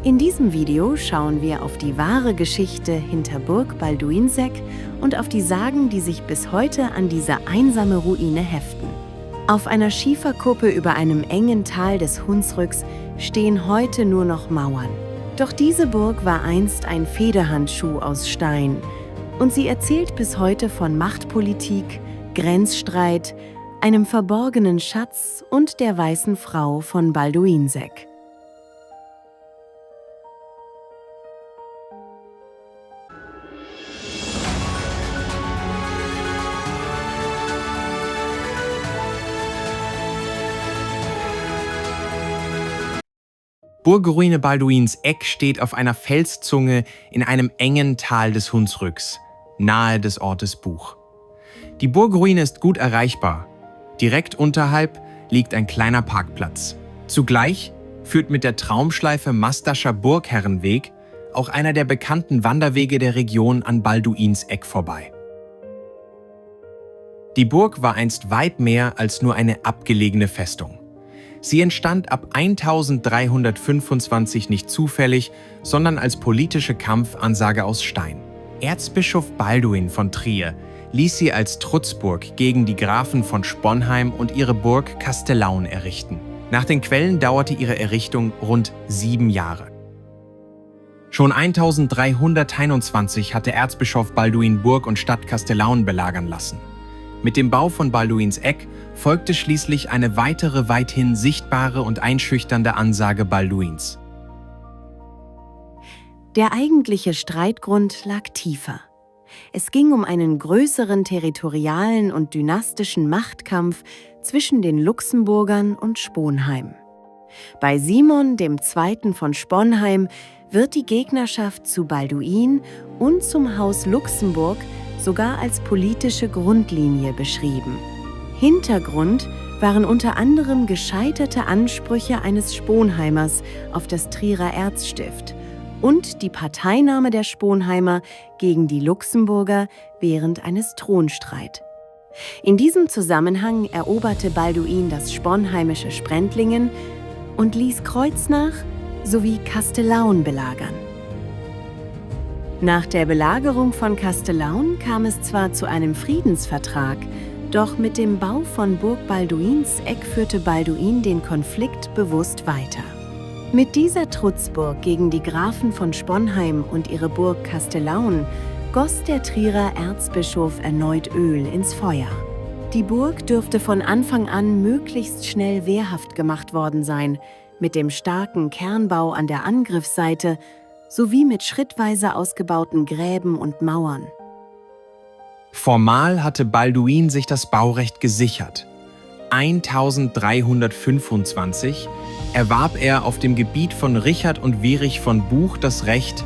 In diesem Video schauen wir auf die wahre Geschichte hinter Burg Balduinsek und auf die Sagen, die sich bis heute an diese einsame Ruine heften. Auf einer Schieferkuppe über einem engen Tal des Hunsrücks stehen heute nur noch Mauern. Doch diese Burg war einst ein Federhandschuh aus Stein und sie erzählt bis heute von Machtpolitik, Grenzstreit, einem verborgenen Schatz und der weißen Frau von Balduinsek. Burgruine Balduinsek steht auf einer Felszunge in einem engen Tal des Hunsrücks, nahe des Ortes Buch. Die Burgruine ist gut erreichbar. Direkt unterhalb liegt ein kleiner Parkplatz. Zugleich führt mit der Traumschleife Mastascher Burgherrenweg auch einer der bekannten Wanderwege der Region an Balduinsek vorbei. Die Burg war einst weit mehr als nur eine abgelegene Festung. Sie entstand ab 1325 nicht zufällig, sondern als politische Kampfansage aus Stein. Erzbischof Balduin von Trier ließ sie als Trutzburg gegen die Grafen von Sponheim und ihre Burg Castellaun errichten. Nach den Quellen dauerte ihre Errichtung rund 7 Jahre. Schon 1321 hatte Erzbischof Balduin Burg und Stadt Castellaun belagern lassen. Mit dem Bau von Balduinsek folgte schließlich eine weitere weithin sichtbare und einschüchternde Ansage Balduins. Der eigentliche Streitgrund lag tiefer. Es ging um einen größeren territorialen und dynastischen Machtkampf zwischen den Luxemburgern und Sponheim. Bei Simon II. Von Sponheim wird die Gegnerschaft zu Balduin und zum Haus Luxemburg sogar als politische Grundlinie beschrieben. Hintergrund waren unter anderem gescheiterte Ansprüche eines Sponheimers auf das Trierer Erzstift und die Parteinahme der Sponheimer gegen die Luxemburger während eines Thronstreit. In diesem Zusammenhang eroberte Balduin das sponheimische Sprendlingen und ließ Kreuznach sowie Castellaun belagern. Nach der Belagerung von Castellaun kam es zwar zu einem Friedensvertrag, doch mit dem Bau von Burg Balduinsek führte Balduin den Konflikt bewusst weiter. Mit dieser Trutzburg gegen die Grafen von Sponheim und ihre Burg Castellaun goss der Trierer Erzbischof erneut Öl ins Feuer. Die Burg dürfte von Anfang an möglichst schnell wehrhaft gemacht worden sein, mit dem starken Kernbau an der Angriffsseite sowie mit schrittweise ausgebauten Gräben und Mauern. Formal hatte Balduin sich das Baurecht gesichert. 1325 erwarb er auf dem Gebiet von Richard und Wierich von Buch das Recht,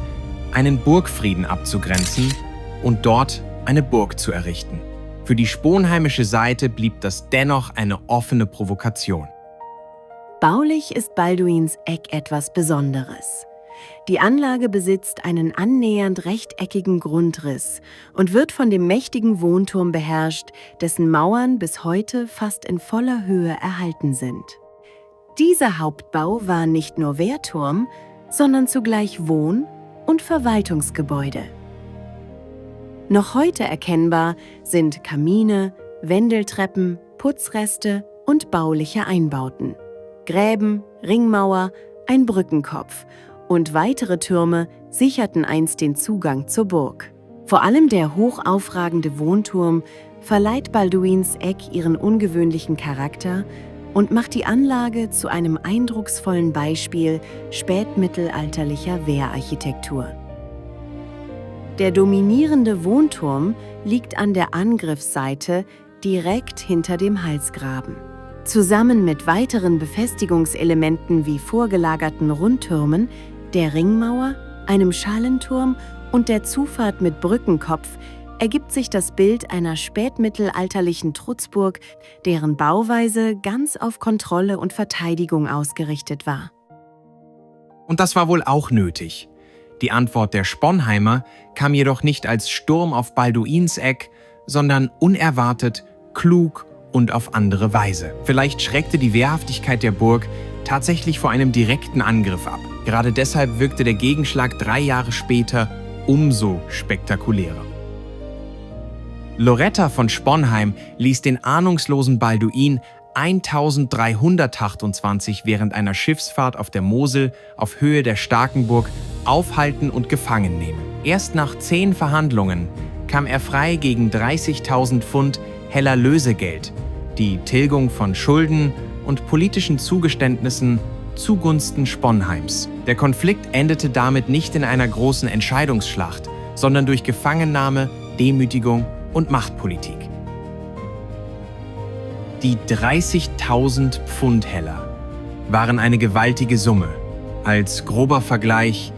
einen Burgfrieden abzugrenzen und dort eine Burg zu errichten. Für die sponheimische Seite blieb das dennoch eine offene Provokation. Baulich ist Balduinsek etwas Besonderes. Die Anlage besitzt einen annähernd rechteckigen Grundriss und wird von dem mächtigen Wohnturm beherrscht, dessen Mauern bis heute fast in voller Höhe erhalten sind. Dieser Hauptbau war nicht nur Wehrturm, sondern zugleich Wohn- und Verwaltungsgebäude. Noch heute erkennbar sind Kamine, Wendeltreppen, Putzreste und bauliche Einbauten. Gräben, Ringmauer, ein Brückenkopf und weitere Türme sicherten einst den Zugang zur Burg. Vor allem der hochaufragende Wohnturm verleiht Balduinsek ihren ungewöhnlichen Charakter und macht die Anlage zu einem eindrucksvollen Beispiel spätmittelalterlicher Wehrarchitektur. Der dominierende Wohnturm liegt an der Angriffsseite direkt hinter dem Halsgraben. Zusammen mit weiteren Befestigungselementen wie vorgelagerten Rundtürmen, der Ringmauer, einem Schalenturm und der Zufahrt mit Brückenkopf ergibt sich das Bild einer spätmittelalterlichen Trutzburg, deren Bauweise ganz auf Kontrolle und Verteidigung ausgerichtet war. Und das war wohl auch nötig. Die Antwort der Sponheimer kam jedoch nicht als Sturm auf Balduinsek, sondern unerwartet, klug und auf andere Weise. Vielleicht schreckte die Wehrhaftigkeit der Burg tatsächlich vor einem direkten Angriff ab. Gerade deshalb wirkte der Gegenschlag 3 Jahre später umso spektakulärer. Loretta von Sponheim ließ den ahnungslosen Balduin 1328 während einer Schiffsfahrt auf der Mosel auf Höhe der Starkenburg aufhalten und gefangen nehmen. Erst nach 10 Verhandlungen kam er frei gegen 30.000 Pfund heller Lösegeld, die Tilgung von Schulden und politischen Zugeständnissen zugunsten Sponheims. Der Konflikt endete damit nicht in einer großen Entscheidungsschlacht, sondern durch Gefangennahme, Demütigung und Machtpolitik. Die 30.000 Pfund Heller waren eine gewaltige Summe. Als grober Vergleich: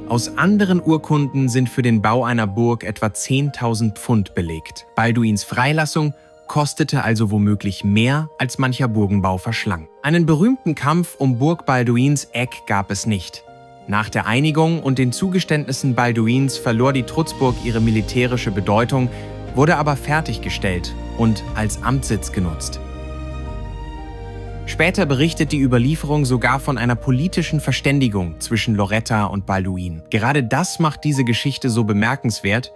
Aus anderen Urkunden sind für den Bau einer Burg etwa 10.000 Pfund belegt. Balduins Freilassung kostete also womöglich mehr, als mancher Burgenbau verschlang. Einen berühmten Kampf um Burg Balduins Eck gab es nicht. Nach der Einigung und den Zugeständnissen Balduins verlor die Trutzburg ihre militärische Bedeutung, wurde aber fertiggestellt und als Amtssitz genutzt. Später berichtet die Überlieferung sogar von einer politischen Verständigung zwischen Loretta und Balduin. Gerade das macht diese Geschichte so bemerkenswert.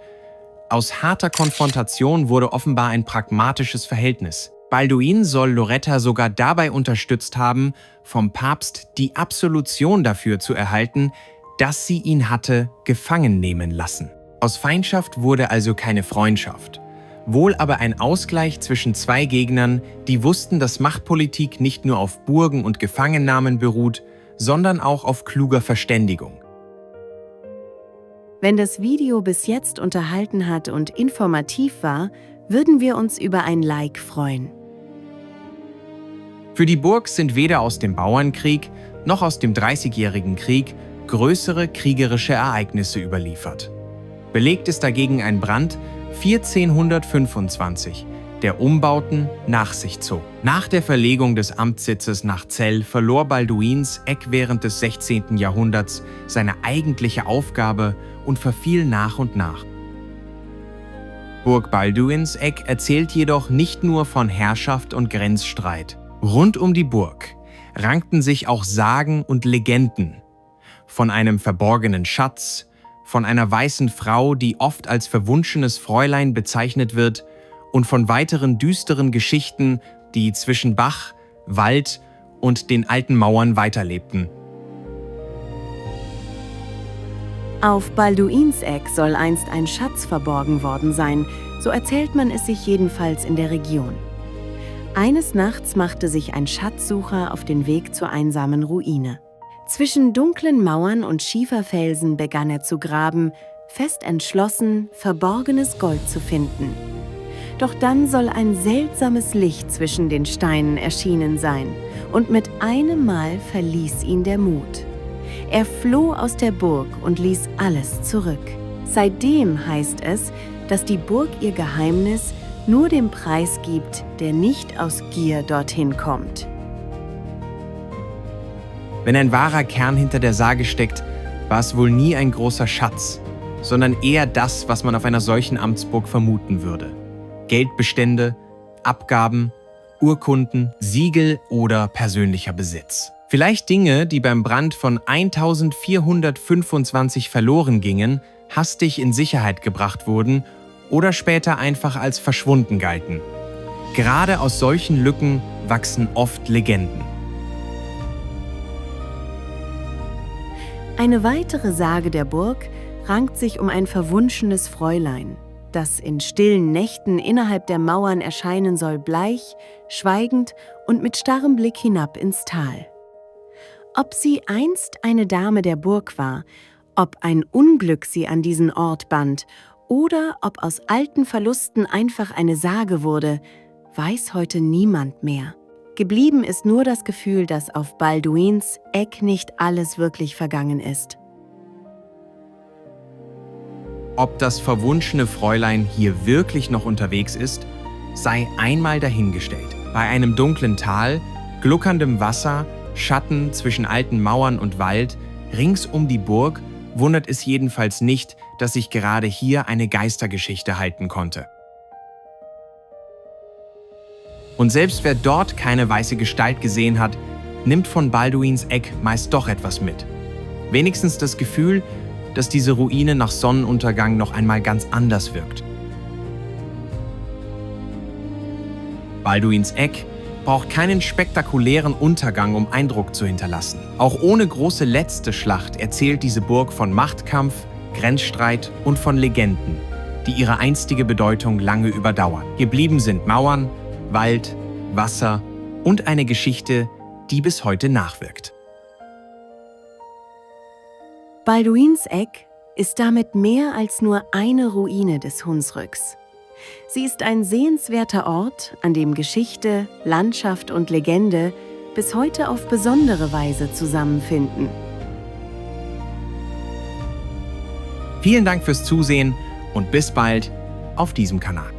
Aus harter Konfrontation wurde offenbar ein pragmatisches Verhältnis. Balduin soll Loretta sogar dabei unterstützt haben, vom Papst die Absolution dafür zu erhalten, dass sie ihn hatte gefangen nehmen lassen. Aus Feindschaft wurde also keine Freundschaft. Wohl aber ein Ausgleich zwischen 2 Gegnern, die wussten, dass Machtpolitik nicht nur auf Burgen und Gefangennahmen beruht, sondern auch auf kluger Verständigung. Wenn das Video bis jetzt unterhalten hat und informativ war, würden wir uns über ein Like freuen. Für die Burg sind weder aus dem Bauernkrieg noch aus dem Dreißigjährigen Krieg größere kriegerische Ereignisse überliefert. Belegt ist dagegen ein Brand 1425, der Umbauten nach sich zog. Nach der Verlegung des Amtssitzes nach Zell verlor Balduins Eck während des 16. Jahrhunderts seine eigentliche Aufgabe und verfiel nach und nach. Burg Balduins Eck erzählt jedoch nicht nur von Herrschaft und Grenzstreit. Rund um die Burg rankten sich auch Sagen und Legenden. Von einem verborgenen Schatz, von einer weißen Frau, die oft als verwunschenes Fräulein bezeichnet wird, und von weiteren düsteren Geschichten, die zwischen Bach, Wald und den alten Mauern weiterlebten. Auf Balduins Eck soll einst ein Schatz verborgen worden sein, so erzählt man es sich jedenfalls in der Region. Eines Nachts machte sich ein Schatzsucher auf den Weg zur einsamen Ruine. Zwischen dunklen Mauern und Schieferfelsen begann er zu graben, fest entschlossen, verborgenes Gold zu finden. Doch dann soll ein seltsames Licht zwischen den Steinen erschienen sein, und mit einem Mal verließ ihn der Mut. Er floh aus der Burg und ließ alles zurück. Seitdem heißt es, dass die Burg ihr Geheimnis nur dem Preis gibt, der nicht aus Gier dorthin kommt. Wenn ein wahrer Kern hinter der Sage steckt, war es wohl nie ein großer Schatz, sondern eher das, was man auf einer solchen Amtsburg vermuten würde. Geldbestände, Abgaben, Urkunden, Siegel oder persönlicher Besitz. Vielleicht Dinge, die beim Brand von 1425 verloren gingen, hastig in Sicherheit gebracht wurden oder später einfach als verschwunden galten. Gerade aus solchen Lücken wachsen oft Legenden. Eine weitere Sage der Burg rankt sich um ein verwunschenes Fräulein, das in stillen Nächten innerhalb der Mauern erscheinen soll, bleich, schweigend und mit starrem Blick hinab ins Tal. Ob sie einst eine Dame der Burg war, ob ein Unglück sie an diesen Ort band oder ob aus alten Verlusten einfach eine Sage wurde, weiß heute niemand mehr. Geblieben ist nur das Gefühl, dass auf Balduins Eck nicht alles wirklich vergangen ist. Ob das verwunschene Fräulein hier wirklich noch unterwegs ist, sei einmal dahingestellt. Bei einem dunklen Tal, gluckerndem Wasser, Schatten zwischen alten Mauern und Wald, rings um die Burg, wundert es jedenfalls nicht, dass sich gerade hier eine Geistergeschichte halten konnte. Und selbst wer dort keine weiße Gestalt gesehen hat, nimmt von Balduins Eck meist doch etwas mit. Wenigstens das Gefühl, dass diese Ruine nach Sonnenuntergang noch einmal ganz anders wirkt. Balduins Eck braucht keinen spektakulären Untergang, um Eindruck zu hinterlassen. Auch ohne große letzte Schlacht erzählt diese Burg von Machtkampf, Grenzstreit und von Legenden, die ihre einstige Bedeutung lange überdauern. Geblieben sind Mauern, Wald, Wasser und eine Geschichte, die bis heute nachwirkt. Balduins Eck ist damit mehr als nur eine Ruine des Hunsrücks. Sie ist ein sehenswerter Ort, an dem Geschichte, Landschaft und Legende bis heute auf besondere Weise zusammenfinden. Vielen Dank fürs Zusehen und bis bald auf diesem Kanal.